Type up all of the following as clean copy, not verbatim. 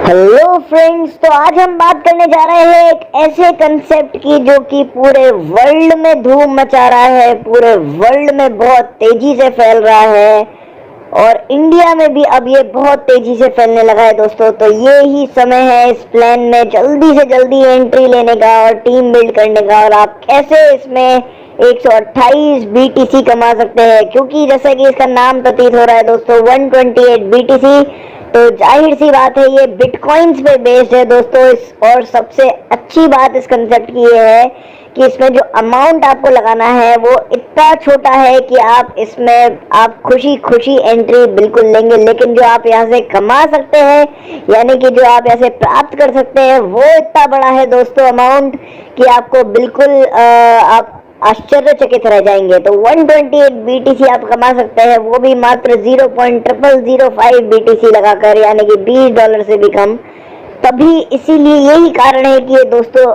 Hello friends, तो आज हम बात करने जा रहे हैं एक ऐसे कंसेप्ट की जो कि पूरे वर्ल्ड में धूम मचा रहा है, पूरे वर्ल्ड में बहुत तेजी से फैल रहा है और इंडिया में भी अब ये बहुत तेजी से फैलने लगा है दोस्तों। तो ये ही समय है इस प्लान में जल्दी से जल्दी एंट्री लेने का और टीम बिल्ड करने का, और आप कैसे इसमें 128 बीटीसी कमा सकते हैं, क्योंकि जैसे कि इसका नाम प्रतीत हो रहा है दोस्तों 128 बीटीसी, तो जाहिर सी बात है ये बिटकॉइंस पे बेस्ड है दोस्तों। और सबसे अच्छी बात इस कंसेप्ट की ये है कि इसमें जो अमाउंट आपको लगाना है वो इतना छोटा है कि आप इसमें आप खुशी खुशी एंट्री बिल्कुल लेंगे, लेकिन जो आप यहाँ से कमा सकते हैं यानी कि जो आप यहाँ से प्राप्त कर सकते हैं वो इतना बड़ा है दोस्तों अमाउंट कि आपको बिल्कुल आप आश्चर्यचकित रह जाएंगे। तो 128 बीटीसी आप कमा सकते हैं, वो भी मात्र 0.0005 बीटीसी लगाकर, यानी कि $20 से भी कम। तभी इसीलिए यही कारण है कि ये दोस्तों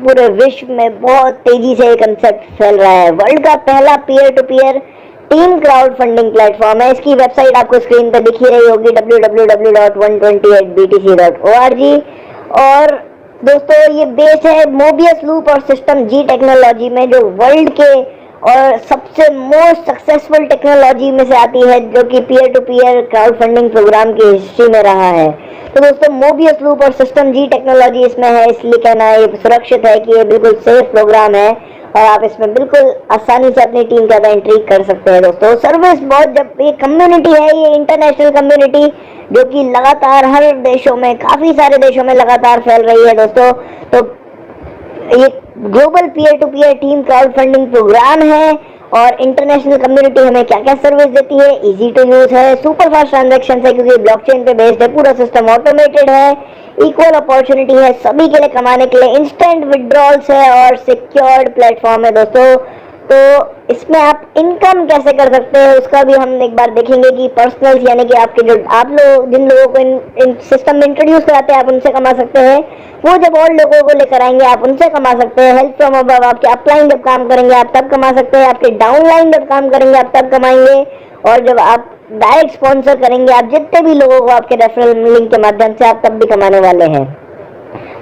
पूरे विश्व में बहुत तेजी से ये कंसेप्ट फैल रहा है। वर्ल्ड का पहला peer to peer team crowd funding platform है। इसकी वेबसाइट आपको स्क्रीन पर दिख ही रही होगी, www.128btc.org। और दोस्तों ये बेस है मोबियस लूप और सिस्टम जी टेक्नोलॉजी में, जो वर्ल्ड के और सबसे मोस्ट सक्सेसफुल टेक्नोलॉजी में से आती है, जो कि peer to peer crowd funding programme की हिस्ट्री में रहा है। तो दोस्तों मोबियस लूप और सिस्टम जी टेक्नोलॉजी इसमें है, इसलिए कहना है ये सुरक्षित है कि ये बिल्कुल सेफ प्रोग्राम है और आप इसमें बिल्कुल आसानी से अपनी टीम के साथ एंट्री कर सकते हैं दोस्तों। सर्विस बहुत, जब ये कम्युनिटी है, ये इंटरनेशनल कम्युनिटी जो कि लगातार हर देशों में, काफी सारे देशों में लगातार फैल रही है दोस्तों। तो ये global peer to peer team crowd funding programme है और इंटरनेशनल कम्युनिटी हमें क्या क्या सर्विस देती है, इजी टू यूज है, सुपर फास्ट ट्रांजैक्शन है क्योंकि ब्लॉकचेन पे बेस्ड है, पूरा सिस्टम ऑटोमेटेड है, इक्वल अपॉर्चुनिटी है सभी के लिए कमाने के लिए, इंस्टेंट विड्रॉल्स है और सिक्योर्ड प्लेटफॉर्म है दोस्तों। तो इसमें आप इनकम कैसे कर सकते हैं उसका भी हम एक बार देखेंगे कि पर्सनल्स यानी कि आपके जो आप लोग जिन लोगों को इन सिस्टम में इंट्रोड्यूस कराते हैं आप उनसे कमा सकते हैं, वो जब और लोगों को लेकर आएंगे आप उनसे कमा सकते हैं। हेल्प फ्रॉम अबव, आपके अपलाइन जब काम करेंगे आप तब कमा सकते हैं, आपके डाउनलाइन जब काम करेंगे आप तब कमाएंगे, और जब आप डायरेक्ट स्पॉन्सर करेंगे आप जितने भी लोगों को आपके रेफरल लिंक के माध्यम से, आप तब भी कमाने वाले हैं।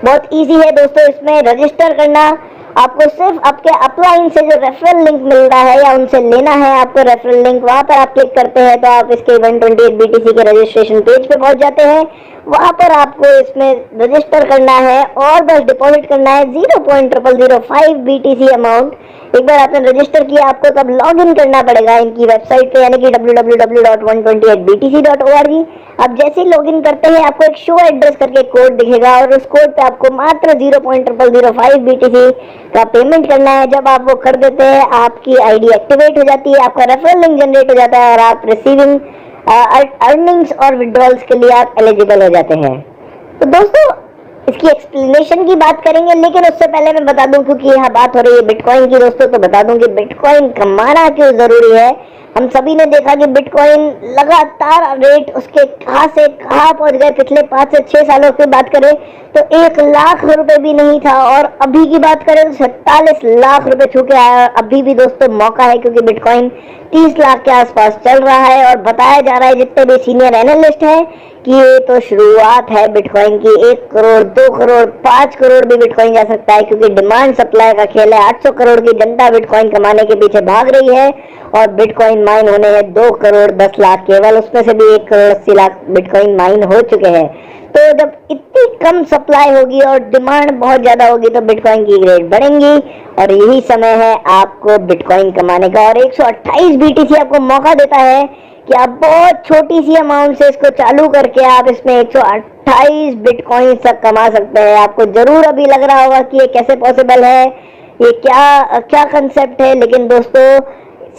बहुत इजी है दोस्तों इसमें रजिस्टर करना। आपको सिर्फ आपके अपलाइन से जो रेफरल लिंक मिल रहा है या उनसे लेना है आपको रेफरल लिंक, वहां पर आप क्लिक करते हैं तो आप इसके 128 बीटीसी के रजिस्ट्रेशन पेज पे पहुंच जाते हैं। वहां पर आपको इसमें रजिस्टर करना है और बस डिपॉजिट करना है 0.0005 बीटीसी अमाउंट। एक बार आपने रजिस्टर किया आपको तब लॉग इन करना पड़ेगा इनकी वेबसाइट पे, यानी कि www.128btc.org। आप जैसे ही लॉग इन करते हैं आपको एक शो एड्रेस करके कोड दिखेगा और उस कोड पे आपको मात्र 0.0005 बीटीसी का पेमेंट करना है। जब आप वो कर देते हैं आपकी आईडी एक्टिवेट हो जाती है, आपका रेफरल लिंक जनरेट हो जाता है और आप रिसीविंग अर्निंग्स और विड्रॉल्स के लिए आप एलिजिबल हो जाते हैं। तो दोस्तों इसकी एक्सप्लेनेशन की बात करेंगे, लेकिन उससे पहले मैं बता दूं, क्योंकि यहाँ बात हो रही है बिटकॉइन की दोस्तों, तो बता दूं कि बिटकॉइन कमाना क्यों जरूरी है। हम सभी ने देखा कि बिटकॉइन लगातार रेट उसके कहां से कहां पहुंच गए। पिछले 5 से 6 सालों की बात करें तो 1 लाख रुपए भी नहीं था, और अभी की बात करें तो 47 लाख रुपए छू के आया। अभी भी दोस्तों मौका है क्योंकि बिटकॉइन 30 लाख के आसपास चल रहा है और बताया जा रहा है जितने भी सीनियर एनालिस्ट हैं कि ये तो शुरुआत है बिटकॉइन की। 1 करोड़ 2 करोड़ 5 करोड़ भी बिटकॉइन जा सकता है, क्योंकि डिमांड सप्लाई का खेल है। 800 करोड़ की जनता बिटकॉइन कमाने के पीछे भाग रही है और बिटकॉइन माइन होने हैं 2 करोड़ 10 लाख केवल, उसमें से भी 1 करोड़ 80 लाख बिटकॉइन माइन हो चुके हैं। तो जब इतनी कम सप्लाई होगी और डिमांड बहुत ज्यादा होगी तो बिटकॉइन की रेट बढ़ेंगी और यही समय है आपको बिटकॉइन कमाने का। और 128 बीटीसी आपको मौका देता है कि आप बहुत छोटी सी अमाउंट से इसको चालू करके आप इसमें 128 बिटकॉइन तक कमा सकते हैं। आपको जरूर अभी लग रहा होगा कि ये कैसे पॉसिबल है, ये क्या कंसेप्ट है, लेकिन दोस्तों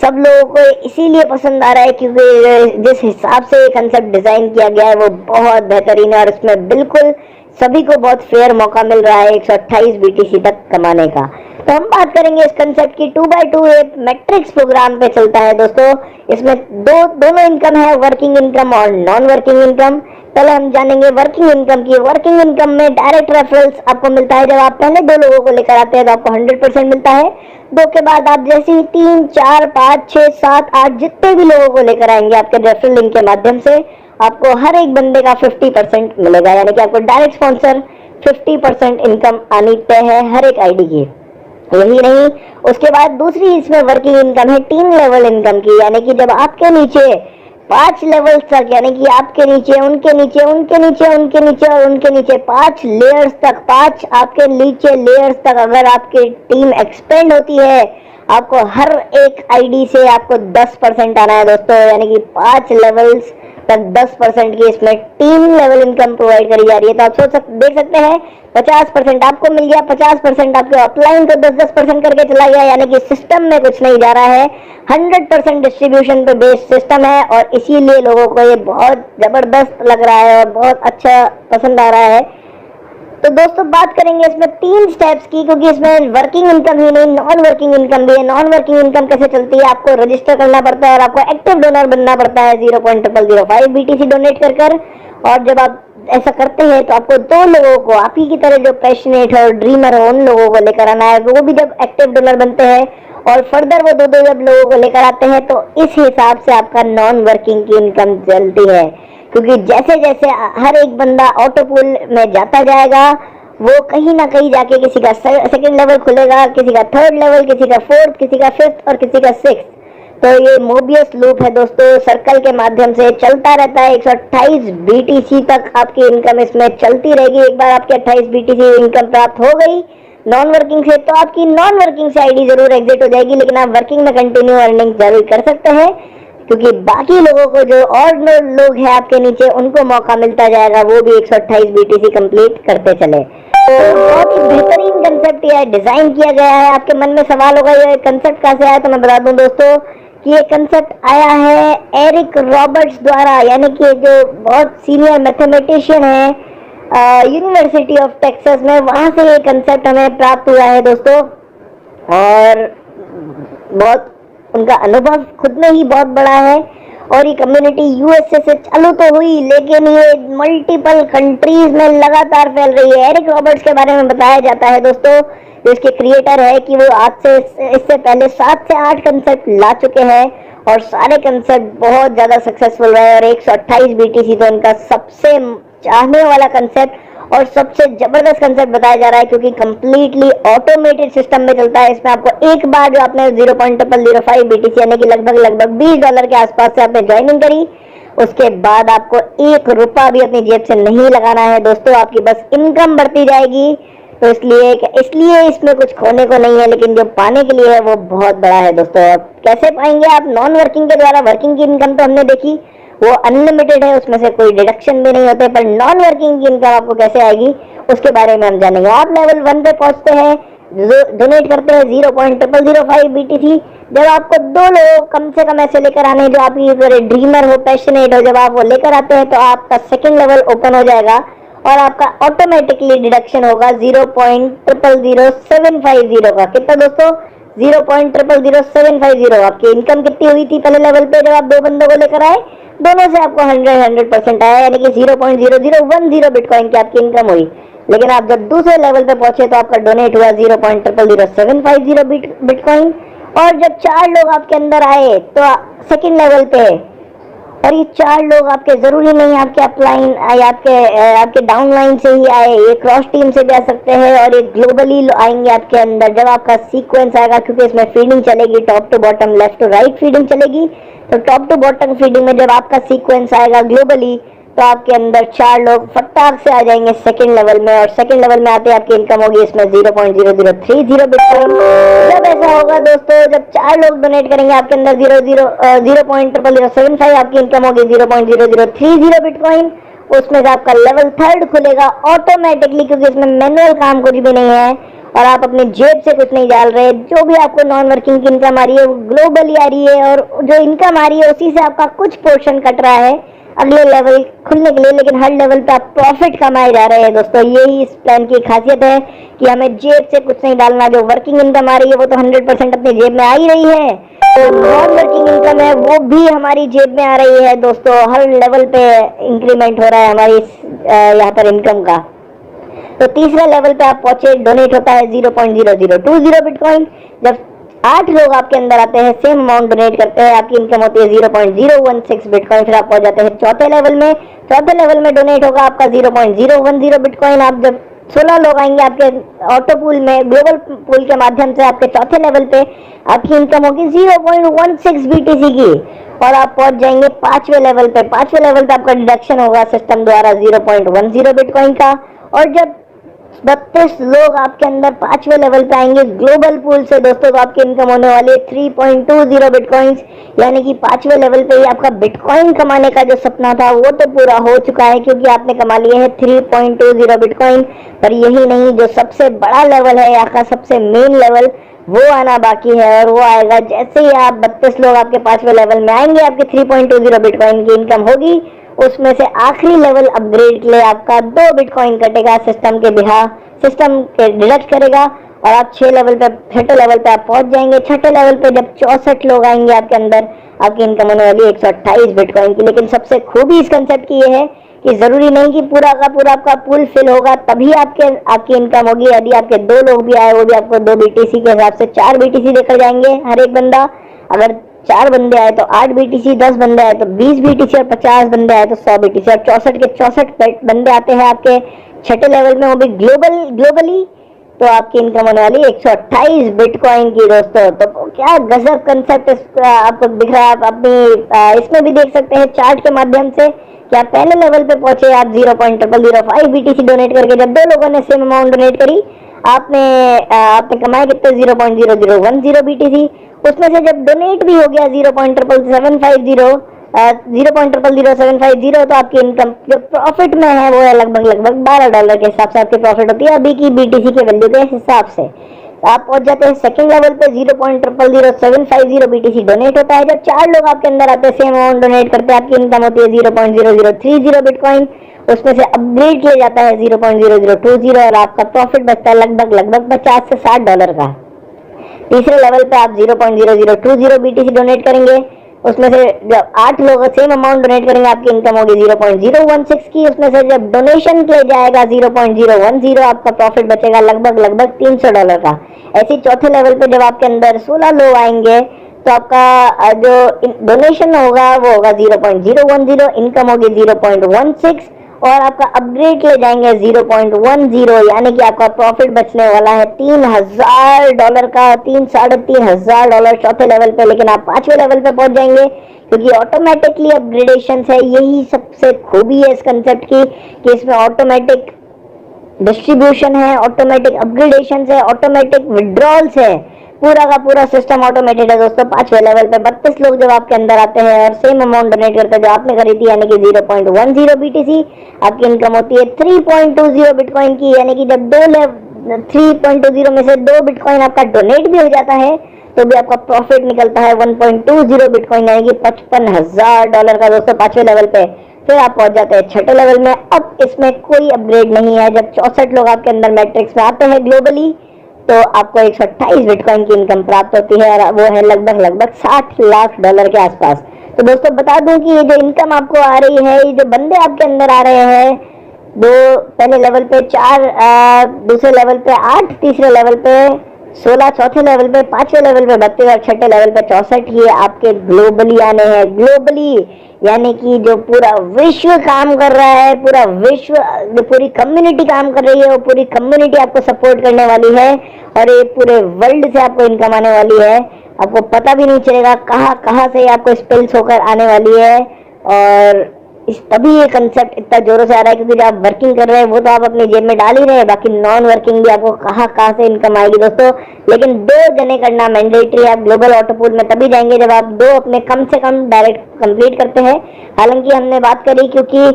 सब लोगों को इसीलिए पसंद आ रहा है क्योंकि जिस हिसाब से ये कंसेप्ट डिजाइन किया गया है वो बहुत बेहतरीन है और इसमें बिल्कुल सभी को बहुत फेयर मौका मिल रहा है 128 बीटीसी तक कमाने का। तो हम बात करेंगे इस कंसेप्ट की 2x2 एक मैट्रिक्स प्रोग्राम पे चलता है दोस्तों। इसमें दोनों इनकम है, वर्किंग इनकम और नॉन वर्किंग इनकम। पहले हम जानेंगे वर्किंग इनकम की। वर्किंग इनकम में डायरेक्ट रेफरल्स आपको मिलता है। जब आप पहले 2 लोगों को लेकर आते हैं तो आपको 100% मिलता है। 2 के बाद आप जैसे ही 3, 4, 5, 6, 7, 8 जितने भी लोगों को लेकर आएंगे आपके रेफरल लिंक के माध्यम से, आपको हर एक बंदे का 50% मिलेगा, यानी कि आपको डायरेक्ट स्पॉन्सर 50% इनकम आनी तय है हर एक आईडी की। यही नहीं, उसके बाद दूसरी इसमें वर्किंग इनकम है 3 लेवल इनकम की, यानी कि जब आपके नीचे 5 लेवल तक, यानी कि आपके नीचे, उनके नीचे, उनके नीचे, उनके नीचे और उनके नीचे 5 लेयर्स तक, 5 आपके नीचे लेयर्स तक अगर आपकी टीम एक्सपेंड होती है, आपको हर एक आईडी से आपको 10% आना है दोस्तों, यानी कि 5 लेवल्स तक 10% की इसमें टीम लेवल इनकम प्रोवाइड करी जा रही है। तो आप देख सकते हैं 50% आपको मिल गया, 50% आपके अपलाइन को 10-10% करके चला गया, यानी कि सिस्टम में कुछ नहीं जा रहा है, 100% डिस्ट्रीब्यूशन पे बेस्ड सिस्टम है और इसीलिए लोगों को ये बहुत जबरदस्त लग रहा है और बहुत अच्छा पसंद आ रहा है। तो दोस्तों बात करेंगे इसमें 3 स्टेप्स की, क्योंकि इसमें वर्किंग इनकम ही नहीं नॉन वर्किंग इनकम भी है। नॉन वर्किंग इनकम कैसे चलती है, आपको रजिस्टर करना पड़ता है और आपको एक्टिव डोनर बनना पड़ता है 0.005 BTC डोनेट कर। और जब आप ऐसा करते हैं तो आपको 2 लोगों को, आप ही की तरह जो पैशनेट है और ड्रीमर है, उन लोगों को लेकर आना है, वो भी जब एक्टिव डोनर बनते हैं और फर्दर वो 2 जब लोगों को लेकर आते हैं तो इस हिसाब से आपका नॉन वर्किंग की इनकम चलती है। क्योंकि जैसे जैसे हर एक बंदा ऑटो पूल में जाता जाएगा, वो कहीं ना कहीं जाके किसी का सेकंड लेवल खुलेगा, किसी का थर्ड लेवल, किसी का फोर्थ, किसी का फिफ्थ और किसी का सिक्स। तो ये मोबियस लूप है दोस्तों, सर्कल के माध्यम से चलता रहता है। 128 BTC तक आपकी इनकम इसमें चलती रहेगी। एक बार आपकी 28 BTC इनकम प्राप्त हो गई नॉन वर्किंग से, तो आपकी नॉन वर्किंग से आईडी जरूर एग्जिट हो जाएगी, लेकिन आप वर्किंग में कंटिन्यू अर्निंग जरूर कर सकते हैं, क्योंकि बाकी लोगों को, जो और लोग हैं आपके नीचे, उनको मौका मिलता जाएगा, वो भी 128 BTC कंप्लीट करते चले। तो बहुत ही बेहतरीन कंसेप्ट यह डिजाइन किया गया है। आपके मन में सवाल होगा ये कंसेप्ट कैसे आया, तो मैं बता दूं दोस्तों कि ये कंसेप्ट आया है एरिक रॉबर्ट्स द्वारा, यानी कि जो बहुत सीनियर मैथमेटिशियन है यूनिवर्सिटी ऑफ टेक्सास में, वहां से ये कंसेप्ट हमें प्राप्त हुआ है दोस्तों। और बहुत उनका अनुभव खुद में ही बहुत बड़ा है और ये कम्युनिटी यूएसए से चालू तो हुई, लेकिन ये मल्टीपल कंट्रीज में लगातार फैल रही है। एरिक रॉबर्ट्स के बारे में बताया जाता है दोस्तों, जो इसके क्रिएटर है, कि वो आज से इससे पहले 7 से 8 कंसेप्ट ला चुके हैं और सारे कंसेप्ट बहुत ज्यादा सक्सेसफुल रहे और 128 BTC तो इनका सबसे चाहने वाला कंसेप्ट और सबसे जबरदस्त कंसेप्ट बताया जा रहा है, क्योंकि कंप्लीटली ऑटोमेटेड सिस्टम में चलता है। इसमें आपको एक बार जो आपने 0.005 BTC यानी कि लगभग $20 के आसपास से आपने ज्वाइनिंग करी, उसके बाद आपको 1 रुपया भी अपनी जेब से नहीं लगाना है दोस्तों, आपकी बस इनकम बढ़ती जाएगी। तो इसलिए इसमें कुछ खोने को नहीं है, लेकिन जो पाने के लिए है वो बहुत बड़ा है दोस्तों। कैसे पाएंगे आप नॉन वर्किंग के द्वारा? वर्किंग की इनकम तो हमने देखी, वो अनलिमिटेड है, उसमें से कोई डिडक्शन भी नहीं होते, पर नॉन वर्किंग की इनकम आपको कैसे आएगी उसके बारे में हम जानेंगे। आप लेवल 1 पे पहुंचते हैं, डोनेट करते हैं 0.005 BTC। जब आपको 2 लोग कम से कम ऐसे लेकर आने जो आपकी ड्रीमर हो, पैशनेट हो, जब आप वो लेकर आते हैं तो आपका सेकंड लेवल ओपन हो जाएगा और आपका ऑटोमेटिकली डिडक्शन होगा 0.000750 का। कितना दोस्तों? 0.000750। आपकी इनकम कितनी हुई थी पहले लेवल पे जब आप 2 बंदों को लेकर आए? दोनों से आपको 100% आया, यानी कि 0.0010 बिटकॉइन की आपकी इनकम हुई। लेकिन आप जब दूसरे लेवल पे पहुंचे तो आपका डोनेट हुआ 0.000750 बिटकॉइन। और जब 4 लोग आपके अंदर आए तो सेकंड लेवल पे, और ये 4 लोग आपके जरूरी नहीं आपके अपलाइन आपके डाउनलाइन से ही आए, ये क्रॉस टीम से भी आ सकते हैं और ये ग्लोबली आएंगे आपके अंदर। जब आपका सीक्वेंस आएगा, क्योंकि इसमें फीडिंग चलेगी, top to bottom, left to right feeding चलेगी, तो टॉप टू बॉटम फीडिंग में जब आपका सीक्वेंस आएगा ग्लोबली, तो आपके अंदर 4 लोग फटाक से आ जाएंगे सेकंड लेवल में। और सेकंड लेवल में आते आपकी इनकम होगी इसमें 0.0030 बिटकॉइन। जब ऐसा होगा दोस्तों, जब 4 लोग डोनेट करेंगे आपके अंदर 0.0075 आपकी इनकम होगी 0.0030 बिटकॉइन। उसमें से आपका लेवल 3 खुलेगा ऑटोमेटिकली, क्योंकि इसमें मैनुअल काम कुछ भी नहीं है और आप अपनी जेब से कुछ नहीं डाल रहे। जो भी आपको नॉन वर्किंग की इनकम आ रही है वो ग्लोबली आ रही है, और जो इनकम आ रही है उसी से आपका कुछ पोर्शन कट रहा है अगले लेवल खुलने के लिए, लेकिन हर लेवल पे आप प्रॉफिट कमाए जा रहे हैं दोस्तों। यही इस प्लान की खासियत है कि हमें जेब से कुछ नहीं डालना। जो वर्किंग इनकम आ रही है वो तो 100% अपनी जेब में आ ही रही है, तो नॉन वर्किंग इनकम है वो भी हमारी जेब में आ रही है दोस्तों। हर लेवल पे इंक्रीमेंट हो रहा है हमारी यहाँ पर इनकम का। तो तीसरा लेवल पे आप पहुंचे, डोनेट होता है 0.0020 बिटकॉइन। जब 8 लोग आपके अंदर आते हैं, सेम अमाउंट डोनेट करते हैं, आपकी इनकम होती है 0.016 बिटकॉइन। फिर आप पहुंच जाते हैं चौथे लेवल में। चौथे लेवल में डोनेट होगा आपका 0.010 बिटकॉइन। आप जब 16 लोग आएंगे आपके ऑटो पूल में, ग्लोबल पूल के माध्यम से आपके चौथे लेवल पे, आपकी इनकम होगी 0.16 बीटीसी की, और आप पहुंच जाएंगे पांचवें लेवल पे। पांचवें लेवल पे आपका डिडक्शन होगा सिस्टम द्वारा 0.10 बिटकॉइन का। और जब 32 लोग आपके अंदर पांचवें लेवल पे आएंगे ग्लोबल पूल से दोस्तों, तो आपकी इनकम होने वाली है 3.20 बिटकॉइंस। यानी कि पांचवें लेवल पे ही आपका बिटकॉइन कमाने का जो सपना था वो तो पूरा हो चुका है, क्योंकि आपने कमा लिए हैं 3.20 बिटकॉइन। पर यही नहीं, जो सबसे बड़ा लेवल है यहाँ का, सबसे मेन लेवल, वो आना बाकी है। और वो आएगा जैसे ही आप 32 लोग आपके पांचवें लेवल में आएंगे, आपके 3.20 बिटकॉइन की इनकम होगी। उसमें से आखिरी लेवल अपग्रेड के लिए आपका 2 बिटकॉइन कटेगा सिस्टम के सिस्टम के डिडक्ट करेगा, और आप 6 लेवल पे, छठे लेवल पे आप पहुंच जाएंगे। छठे लेवल पे जब 64 लोग आएंगे आपके अंदर, आपकी इनकम होने वाली है 128 बिटकॉइन की। लेकिन सबसे खूबी इस कंसेप्ट की ये है कि जरूरी नहीं कि पूरा का पूरा आपका पूल फिल होगा तभी आपकी इनकम होगी। यदि आपके 2 लोग भी आए, वो भी आपको 2 बीटीसी के हिसाब से 4 बीटीसी देकर जाएंगे हर एक बंदा। अगर 4 बंदे आए तो 8 बीटीसी, 10 बंदे आए तो 20 बीटीसी, और 50 बंदे आए तो 100 बीटीसी। और 64 के 64 बंदे आते हैं आपके छठे लेवल में, वो भी ग्लोबली, तो आपकी इनकम होने वाली 128 बिटकॉइन की दोस्तों। तो क्या गजब कंसेप्ट आपको दिख रहा है। आप अपनी इसमें भी देख सकते हैं चार्ट के माध्यम से कि आप पहले लेवल पे पहुंचे, आप 0.005 बीटीसी डोनेट करके। जब 2 लोगों ने सेम अमाउंट डोनेट करी, आपने कमाए कितने, 0.0010 बीटीसी। उसमें से जब डोनेट भी हो गया 0.00750, तो आपकी इनकम जो प्रॉफिट में है वो है लगभग $12 के हिसाब से आपकी प्रॉफिट होती है अभी की बीटीसी के वैल्यू के हिसाब से। आप पहुंच जाते हैं सेकंड लेवल पे, 0.00750 बीटीसी डोनेट होता है। जब 4 लोग आपके अंदर आते हैं, सेम अमाउंट डोनेट करते हैं, आपकी इनकम होती है 0.0030 बिटकॉइन। उसमें से अपग्रेड किया जाता है 0.0020, और आपका प्रॉफिट बचता है लगभग 50 से $60 का। तीसरे लेवल पे आप 0.0020 बीटीसी डोनेट करेंगे। उसमें से जब 8 लोग सेम अमाउंट डोनेट करेंगे, आपकी इनकम होगी 0.016 की। उसमें से जब डोनेशन किया जाएगा 0.010, आपका प्रॉफिट बचेगा लगभग $300 का। ऐसे चौथे लेवल पे जब आपके अंदर 16 लोग आएंगे, तो आपका जो डोनेशन होगा वो होगा 0.010, इनकम होगी 0.16, और आपका अपग्रेड ले जाएंगे 0.10, यानी कि आपका प्रॉफिट बचने वाला है $3000 का, 3-3.5 चौथे लेवल पे। लेकिन आप पांचवें लेवल पे पहुंच जाएंगे, क्योंकि ऑटोमेटिकली अपग्रेडेशन है। यही सबसे खूबी है इस कंसेप्ट की कि इसमें ऑटोमेटिक डिस्ट्रीब्यूशन है, ऑटोमेटिक अपग्रेडेशन है, ऑटोमेटिक विड्रॉल्स है। पूरा का पूरा सिस्टम ऑटोमेटेड है दोस्तों। पांचवें लेवल पे 32 लोग जब आपके अंदर आते हैं और सेम अमाउंट डोनेट करते हैं जो आपने करी थी, यानी कि 0.10 बीटीसी, आपकी इनकम होती है 3.20 बिटकॉइन की। यानी कि जब 3.20 में से 2 बिटकॉइन आपका डोनेट भी हो जाता है, तो भी आपका प्रॉफिट निकलता है 1.20 बिटकॉइन, यानी कि $55,000 का दोस्तों पांचवें लेवल पे। फिर आप पहुंच जाते हैं छठे लेवल में। अब इसमें कोई अपग्रेड नहीं है। जब 64 लोग आपके अंदर मैट्रिक्स में आते हैं ग्लोबली, तो आपको 128 बिटकॉइन की इनकम प्राप्त होती है, और वो है लगभग $60 लाख के आसपास। तो दोस्तों बता दूं कि ये जो इनकम आपको आ रही है, ये जो बंदे आपके अंदर आ रहे हैं, 2 पहले लेवल पे 4, दूसरे लेवल पे 8, तीसरे लेवल पे 16, चौथे लेवल पे, पांचवें लेवल पे 32, और छठे लेवल पे 64, ये आपके ग्लोबली आने हैं। ग्लोबली यानी कि जो पूरा विश्व काम कर रहा है, पूरा विश्व, जो पूरी कम्युनिटी काम कर रही है, वो पूरी कम्युनिटी आपको सपोर्ट करने वाली है, और ये पूरे वर्ल्ड से आपको इनकम आने वाली है। आपको पता भी नहीं चलेगा कहाँ से आपको स्पेल्स होकर आने वाली है। और तभी ये कंसेप्ट इतना जोरों से आ रहा है, क्योंकि जब आप वर्किंग कर रहे हैं वो तो आप अपनी जेब में डाल ही रहे हैं, बाकी नॉन वर्किंग भी आपको कहाँ से इनकम आएगी दोस्तों। लेकिन 2 जने करना मैंडेटरी है। आप ग्लोबल ऑटो पूल में तभी जाएंगे जब आप 2 अपने कम से कम डायरेक्ट कंप्लीट करते हैं। हालांकि हमने बात करी, क्योंकि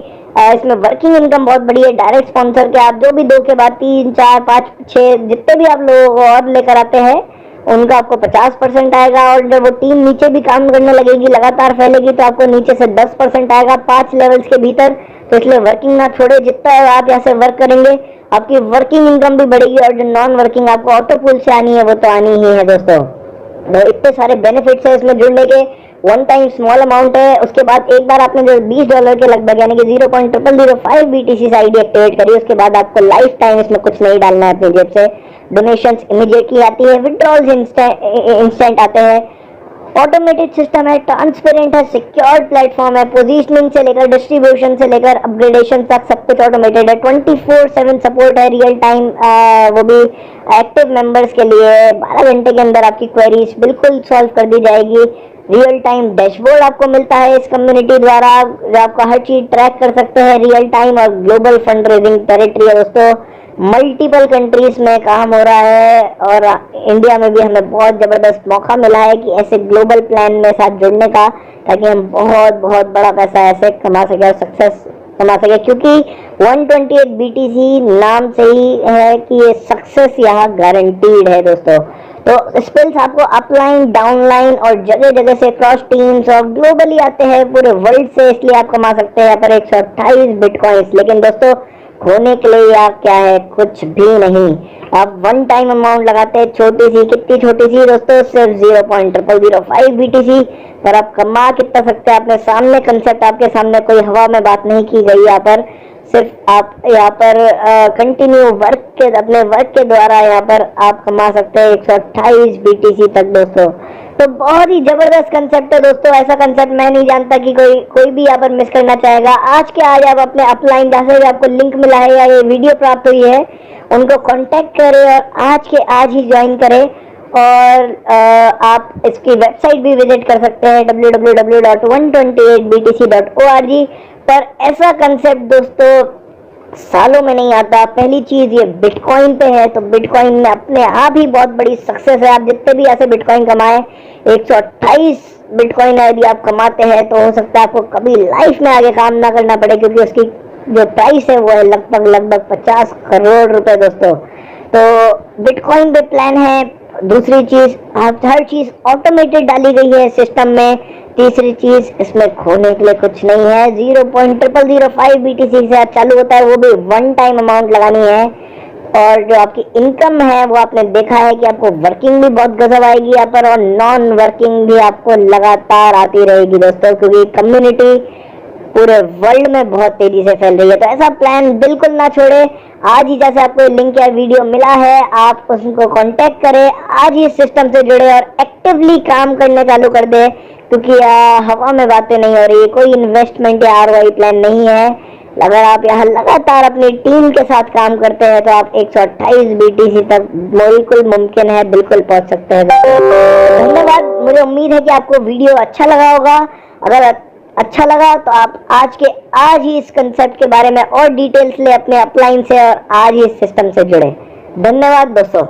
इसमें वर्किंग इनकम बहुत बड़ी है। डायरेक्ट स्पॉन्सर के आप जो भी 2 के बाद 3, 4, 5, 6 जितने भी आप लोग और लेकर आते हैं, उनका आपको 50% आएगा। और जब वो टीम नीचे भी काम करने लगेगी, लगातार फैलेगी, तो आपको नीचे से 10% आएगा 5 लेवल्स के भीतर। तो इसलिए वर्किंग ना छोड़े, जितना आप यहाँ से वर्क करेंगे आपकी वर्किंग इनकम भी बढ़ेगी, और जो नॉन वर्किंग आपको ऑटो पूल से आनी है वो तो आनी ही है दोस्तों। तो इतने सारे बेनिफिट्स है इसमें जुड़ने के, वन टाइम स्मॉल अमाउंट है। उसके बाद एक बार आपने जो $20 के लगभग यानी कि 0.0005 BTC से आईडी एक्टिवेट करी, उसके बाद आपको लाइफ टाइम इसमें कुछ नहीं डालना है अपनी जेब से। डोनेशंस इमीडिएटली आती है, विड्रॉल्स इंस्टेंट आते हैं, ऑटोमेटेड सिस्टम है, ट्रांसपेरेंट है, सिक्योर्ड प्लेटफॉर्म है, पोजीशनिंग से लेकर डिस्ट्रीब्यूशन से लेकर अपग्रेडेशन तक सब कुछ ऑटोमेटेड है। 24/7 सपोर्ट है, रियल टाइम, वो भी एक्टिव मेंबर्स के लिए 12 घंटे के अंदर आपकी क्वेरीज बिल्कुल सॉल्व कर दी जाएगी। रियल टाइम डैशबोर्ड आपको मिलता है इस कम्युनिटी द्वारा, जो आपको हर चीज ट्रैक कर सकते हैं रियल टाइम। और ग्लोबल फंड रेजिंग टेरिटरी है दोस्तों, मल्टीपल कंट्रीज में काम हो रहा है और इंडिया में भी हमें बहुत जबरदस्त मौका मिला है कि ऐसे ग्लोबल प्लान में साथ जुड़ने का, ताकि हम बहुत बहुत बड़ा पैसा ऐसे कमा सके और सक्सेस कमा सके, क्योंकि 128 BTC नाम से ही है कि ये सक्सेस यहाँ गारंटीड है दोस्तों। तो स्पेल्स आपको अपलाइन, डाउनलाइन और जगह जगह से क्रॉस टीम्स और ग्लोबली आते हैं पूरे वर्ल्ड से, इसलिए आप कमा सकते हैं यहाँ पर 128 बिटकॉइंस। लेकिन दोस्तों खोने के लिए या क्या है, कुछ भी नहीं। आप वन टाइम अमाउंट लगाते हैं, छोटी सी, कितनी छोटी सी दोस्तों, सिर्फ 0.0005 BTC, पर आप कमा कितना सकते हैं अपने सामने कंसेप्ट, आपके सामने कोई हवा में बात नहीं की गई यहाँ पर। सिर्फ आप यहाँ पर कंटिन्यू अपने वर्क के द्वारा यहाँ पर आप कमा सकते हैं 128 BTC तक दोस्तों। तो बहुत ही जबरदस्त कंसेप्ट है दोस्तों, ऐसा कंसेप्ट मैं नहीं जानता कि कोई भी यहाँ पर मिस करना चाहेगा। आज के आज आप अपने अपलाइन, जैसे भी आपको लिंक मिला है या ये वीडियो प्राप्त हुई है, उनको कांटेक्ट करें और आज के आज ही ज्वाइन करें। और आप इसकी वेबसाइट भी विजिट कर सकते हैं www.128btc.org। पर ऐसा कंसेप्ट दोस्तों सालों में नहीं आता। पहली चीज ये बिटकॉइन पे है, तो बिटकॉइन में अपने आप ही बहुत बड़ी सक्सेस है। आप जितने भी ऐसे बिटकॉइन कमाए, 128 बिटकॉइन यदि आप कमाते हैं तो हो सकता है आपको कभी लाइफ में आगे काम ना करना पड़े, क्योंकि उसकी जो प्राइस है वो है लगभग 50 करोड़ रुपए दोस्तों। तो बिटकॉइन पे प्लान है। दूसरी चीज, हर चीज ऑटोमेटेड डाली गई है सिस्टम में। तीसरी चीज, इसमें खोने के लिए कुछ नहीं है। 0.0005 BTC से चालू होता है, वो भी वन टाइम अमाउंट लगानी है। और जो आपकी इनकम है वो आपने देखा है कि आपको वर्किंग भी बहुत गजब आएगी यहाँ पर, और नॉन वर्किंग भी आपको लगातार आती रहेगी दोस्तों, क्योंकि कम्युनिटी पूरे वर्ल्ड में बहुत तेजी से फैल रही है। तो ऐसा प्लान बिल्कुल ना छोड़े। आज ही जैसे आपको लिंक या वीडियो मिला है, आप उसको कांटेक्ट करें, आज ही इस सिस्टम से जुड़े और एक्टिवली काम करने चालू कर दे, क्योंकि हवा में बातें नहीं हो रही, कोई इन्वेस्टमेंट या ROI प्लान नहीं है। अगर आप यहाँ लगातार अपनी टीम के साथ काम करते हैं तो आप 128 BTC तक बिल्कुल मुमकिन है, बिल्कुल पहुंच सकते हैं। धन्यवाद। मुझे उम्मीद है कि आपको वीडियो अच्छा लगा होगा। अगर अच्छा लगा तो आप आज ही इस कंसेप्ट के बारे में और डिटेल्स ले अपने अपलाइन से, और आज ही इस सिस्टम से जुड़े। धन्यवाद दोस्तों।